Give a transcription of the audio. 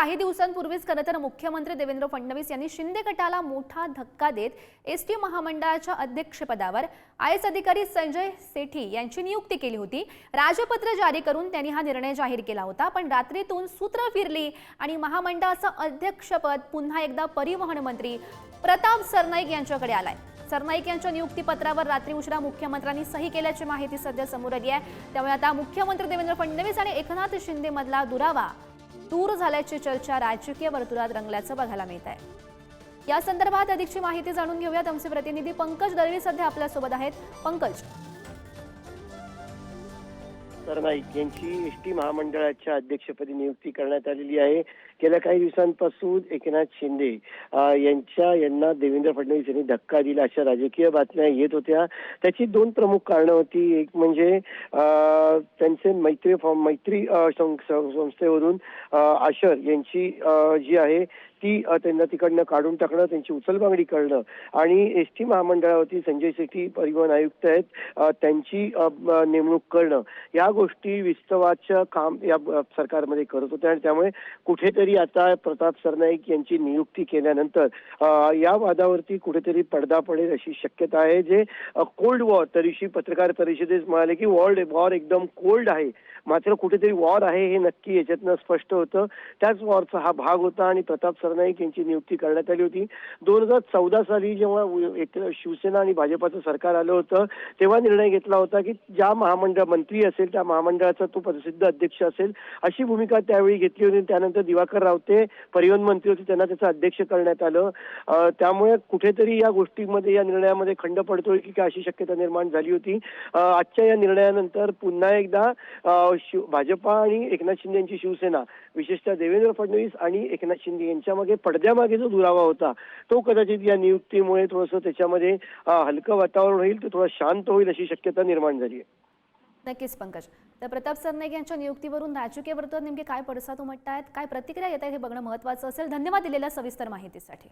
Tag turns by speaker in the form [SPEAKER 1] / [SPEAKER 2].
[SPEAKER 1] काही दिवसांपूर्वीच खरं तर मुख्यमंत्री देवेंद्र फडणवीस यांनी शिंदे गटाला मोठा धक्का देत एसटी महामंडळाच्या अध्यक्षपदावर आयएएस अधिकारी संजय सेठी यांची नियुक्ती केली होती। राजपत्र जारी करून त्यांनी हा निर्णय जाहीर केला होता, पण रात्रीतून सूत्र फिरली आणि महामंडळाचं अध्यक्षपद पुन्हा एकदा परिवहन मंत्री प्रताप सरनाईक यांच्याकडे आलंय। सरनाईक यांच्या नियुक्तीपत्रावर रात्री उशिरा मुख्यमंत्र्यांनी सही केल्याची माहिती सध्या समोर आली आहे। त्यामुळे आता मुख्यमंत्री देवेंद्र फडणवीस आणि एकनाथ शिंदे मधला दुरावा दूर झाल्याची चर्चा राजकीय वर्तुळात रंगल्याचं बघायला मिळत आहे। या संदर्भात अधिकची माहिती जाणून घेऊयात। आमचे प्रतिनिधी पंकज दळवी सध्या आपल्या सोबत आहेत। पंकज,
[SPEAKER 2] सरनाईक यांची एसटी महामंडळाच्या अध्यक्षपदी नियुक्ती करण्यात आलेली आहे। गेल्या काही दिवसांपासून एकनाथ शिंदे यांना देवेंद्र फडणवीस यांनी धक्का दिला अशा राजकीय बातम्या येत होत्या। त्याची दोन प्रमुख कारणं होती। एक म्हणजे त्यांचे मैत्री संस्थेवरून आशर यांची जी आहे ती त्यांना तिकडनं काढून टाकणं, त्यांची उचलबांगडी करणं आणि एसटी महामंडळावरती संजय सेठी परिवहन आयुक्त आहेत त्यांची नेमणूक करणं, या गोष्टी विस्तवाचं काम या सरकारमध्ये करत होते। आणि त्यामुळे कुठेतरी आता प्रताप सरनाईक यांची नियुक्ती केल्यानंतर या वादावरती कुठेतरी पडदा पडेल अशी शक्यता आहे। जे कोल्ड वॉर तरीशी पत्रकार परिषदेत म्हणाले की वॉर एकदम कोल्ड आहे, मात्र कुठेतरी वॉर आहे हे नक्की याच्यातनं स्पष्ट होतं। त्याच वॉरचा हा भाग होता आणि प्रताप सरनाईक यांची नियुक्ती करण्यात आली होती। 2014 साली जेव्हा शिवसेना आणि भाजपाचं सरकार आलं होतं तेव्हा निर्णय घेतला होता की ज्या महामंडळ मंत्री असेल त्या महामंडळाचा तो प्रसिद्ध अध्यक्ष असेल अशी भूमिका त्यावेळी घेतली होती। त्यानंतर दिवाकर रावते परिवहन मंत्री होते, त्यांना त्याचं अध्यक्ष करण्यात आलं। त्यामुळे कुठेतरी या गोष्टीमध्ये या निर्णयामध्ये खंड पडतोय की काय अशी शक्यता निर्माण झाली होती। आजच्या या निर्णयानंतर पुन्हा एकदा भाजपा आणि एकनाथ शिंदे यांची शिवसेना, विशेषतः देवेंद्र फडणवीस आणि एकनाथ शिंदे यांच्यामागे पडद्यामागे जो दुरावा होता तो कदाचित या नियुक्तीमुळे थोडंसं त्याच्यामध्ये हलकं वातावरण होईल, तो थोडा शांत होईल अशी शक्यता निर्माण झाली आहे।
[SPEAKER 1] नक्कीच पंकज, तर प्रताप सरनाईक यांच्या नियुक्तीवरून राजकीय वर्तुळात नेमके काय पडसाद उमटतायत, काय प्रतिक्रिया येत आहेत हे बघणं महत्त्वाचं असेल। धन्यवाद दिलेल्या सविस्तर माहितीसाठी।